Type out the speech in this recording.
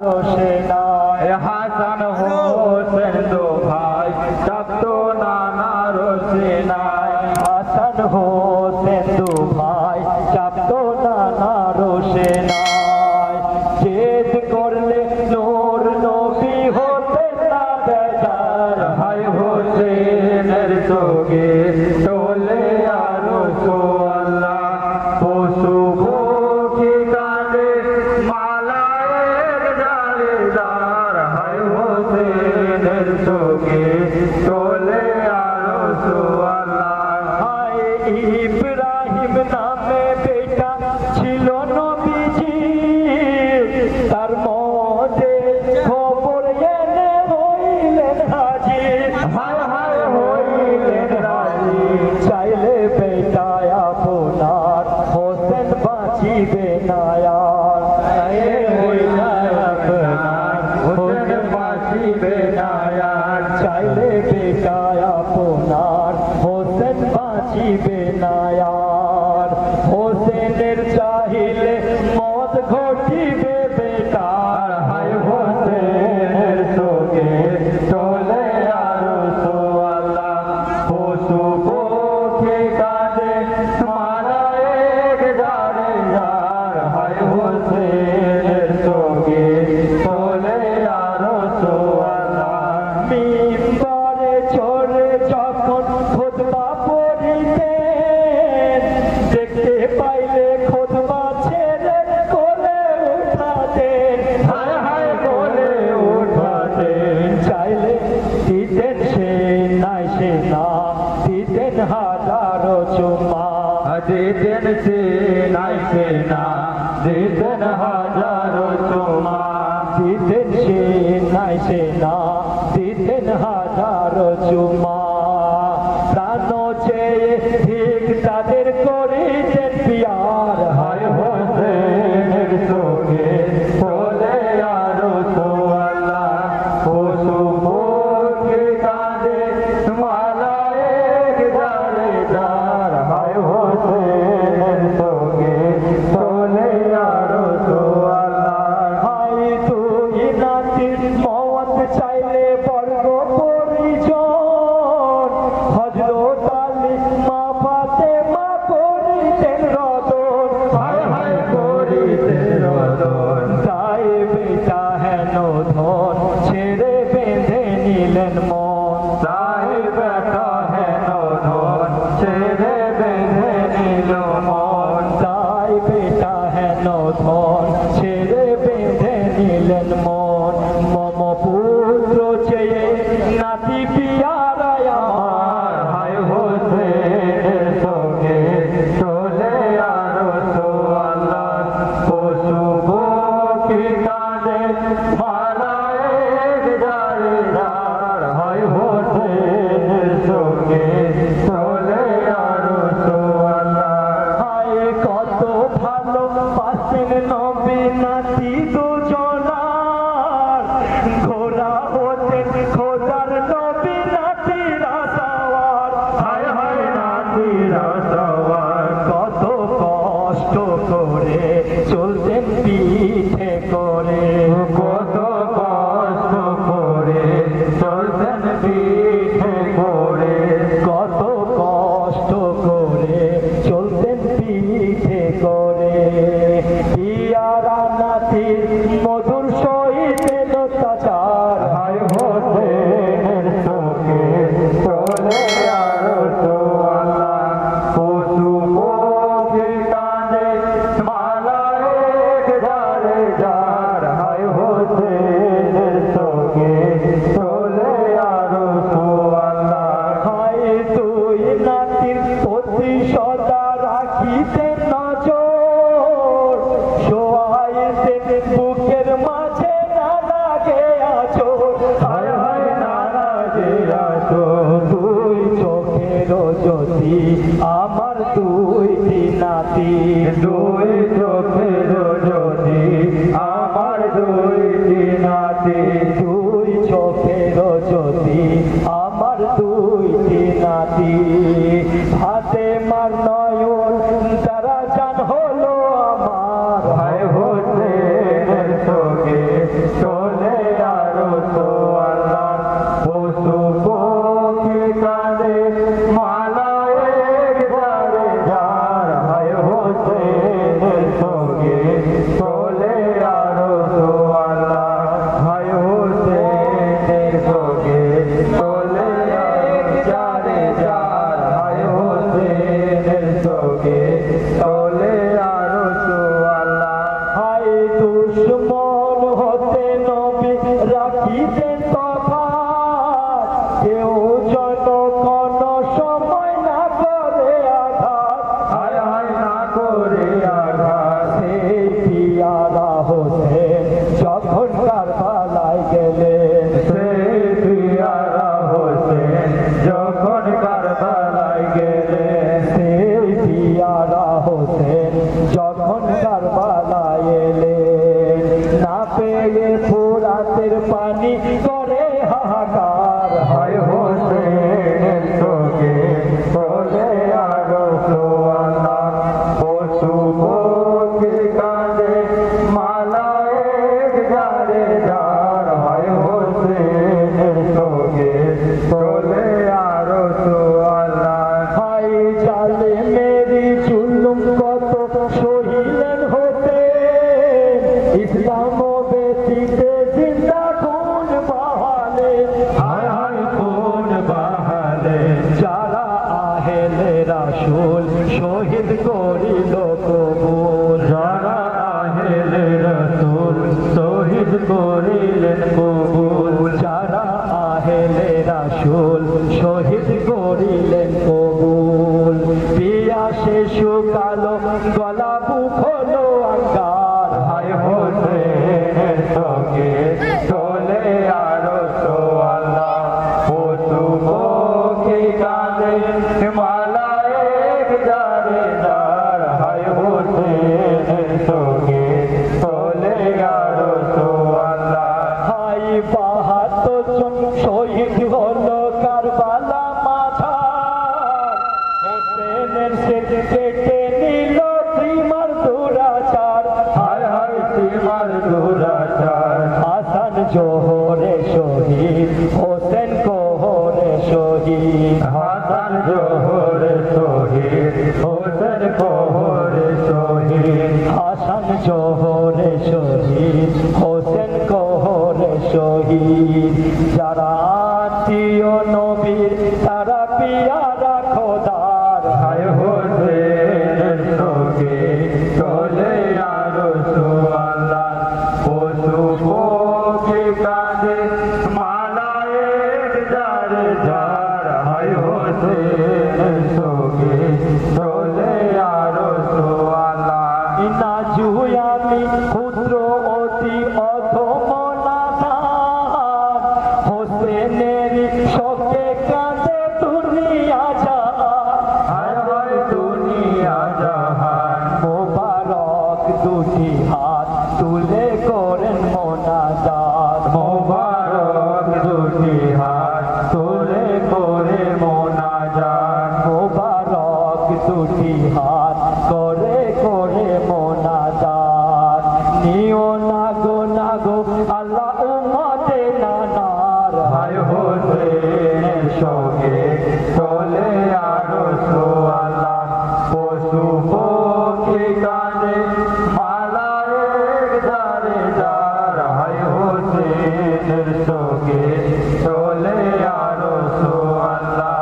रोशनाई हासन होसेन दो भाई तब तो नाना रोशनाई हासन होसेन दो भाई तब तो नाना रोशनाई जेद करले नूर नबी होते ना बेजार हाय होसेनेर सोगे टोले आरो सो अल्लाह पशु पक्षी कांदे इब्राहिम नामे बेटा छिलो नबीजी तार मौते खबर एने हইলেন हाजी हाय हाय हইলেন हाजी चाइले बेटा आपनार হোসেন বাঁচিবে না আর হোসেন বাঁচিবে না আর চাইলে বেটা আপনার হোসেন বাঁচিবে না আর হোসেনের চাইলে মত ঘটিবে বেটার হায় হোসেনের সঙ্গে চলে আরো সোয়াল্লাহ পশু পক্ষী কাঁদে মারা এক যারে যার হায় হোসেনের সঙ্গে চলে আরো সোয়াল্লাহ মিম্বরে চড়ে যখন খুতবা পড়িতেন দেখতে পাইলে খুতবা ছেড়ে কোলে উঠাতেন হায় হায় কোলে উঠাতেন চাইলে দিতেন সে নাই সে না দিতেন হাজারো চুমা দিতেন সে নাই সে না দিতেন হাজারো চুমা দিতেন সে নাই সে না দিতেন হাজারো চুমা প্রাণ চেয়ে ঠিক তাদের করিতেন পিয়ার হায় হোসেনের সঙ্গে চলে আরো সোয়াল্লাহ পশু পক্ষী কাঁদে মালা এক যারে যার হায় হোসেনের সঙ্গে চলে আরো সোয়াল্লাহ হায় তুই নাতির মওত চাইলে বর্গ পরিজন হযরত আলী মা ফাতেমা করিতেন রদন হায় হায় করিতেন রদন তাই বেটা হেন ধন ছেড়ে বেঁধে নিলেন মন তাই বেটা হেন ধন ছেড়ে বেঁধে নিল মন তাই বেটা হেন ধন ছেড়ে বেঁধে নিলেন মন মম পুত্র চেয়ে নাতি পিয়ারা আমার হায় হোসেনের সঙ্গে চলে আরো সোয়াল্লাহ পশু পক্ষী কাঁদে মারা এক যারে যার হায় হোসেনের সঙ্গে চলে আরো সোয়াল্লাহ হায় কত ভালো বাসেন নবী নাতি দুজনার ঘোড়া হতেন খোদার নবী নাতিরা সওয়ার হায় হায় নাতিরা সওয়ার কত কষ্ট করে চলতেন পিঠে করে কত কষ্ট করে চলতেন পিঠে করে কত কষ্ট করে চলতেন পিঠে করে পিয়ারা নাতির মধুর সহিতেন অত্যাচার হায় হোসেনের সঙ্গে চলে আরো সোয়াল্লাহ পশু পক্ষী কাঁদে মালা এক যারে যার হায় হোসেনের সঙ্গে চলে আরো সোয়াল্লাহ হায় তুই নাতির প্রতি সদা রাখিতেন নজর সোয়াইতেন বুকের মাঝে না লাগে আচর হায় হায় না লাগে আচর দুই চোখের জ্যোতি আমার দুইটি নাতি দুই চোখের জ্যোতি আমার দুইটি নাতি দুই চোখের জ্যোতি আমার দুইটি নাতি ফাতেমার নয়ন তারা জান হলো আমার হায় হোসেনের সঙ্গে ফুরাতের পানি করে হাহাকার হায় হোসেনের শোকে চলে আরো সোয়ালা পশু পক্ষী কাঁদে মালায়েক যারে যার হায় হোসেনের শোকে চলে আরো সোয়ালা হায় জালে মেরি জুলুম কত সহিলেন হতে ইসলাম ব্যতীতে জিন্দা খুন বহালে হায় হায় খুন বহালে যারা আহেলে রাসূল শহীদ করিল কবুল যারা আহেলে রাসূল শহীদ করিলেন কবুল যারা আহেলে রাসূল শহীদ করিলেন কবুল পিয়াসে শুকালো গলা বুক হলো আঙ্গার হায় হোসেনের শোকে চলে আরো সোয়ালা পশু পক্ষী কাঁদে মালায়েক যারে যার হায় হোসেনের শোকে চলে আরো সোয়ালা হায় ৭২ জন শহীদ হলো কারবালা মাথার হোসেনের শেষ কেটে নিল ত্রিমার দুরাচার হায় হায় ত্রিমার দুরাচার হাসান জোহরে শহীদ হোসেন কোহরে শহীদ হাসান জোহরে শহীদ হোসেন কোহরে শহীদ হাসান জোহরে শহীদ হোসেন কোহরে শহীদ যারা আত্মীয় নবীর তারা পিয়ারা খোদার হায় হোসেনের শোকে চলে আরো সোয়ালা পশু পক্ষী কাঁদে মালায়েক যারে যার হায় হোসেনের শোকে চলে আরো সোয়ালা ইনা জুয়ামি ক্ষুদ্র অতি অধম নাদান হোসেনের শোকে কাঁদে দুনিয়া জাহান হায় হায় দুনিয়া জাহান মোবারক দুটি হাত তুলে করেন মোনাজাত মোবারক দুটি হাত তুলে করে মোনাজাত মোবারক দুটি হাত করে করে মোনাজাত নিও নাগো নাগো আল্লাহ উম্মতে নানার হায় হোসেনের শোকে চলে আরো সোয়ালা পশু পক্ষী কাঁদে মালায়েক যারে যার হায় হোসেনের শোকে চলে আরো সোয়ালা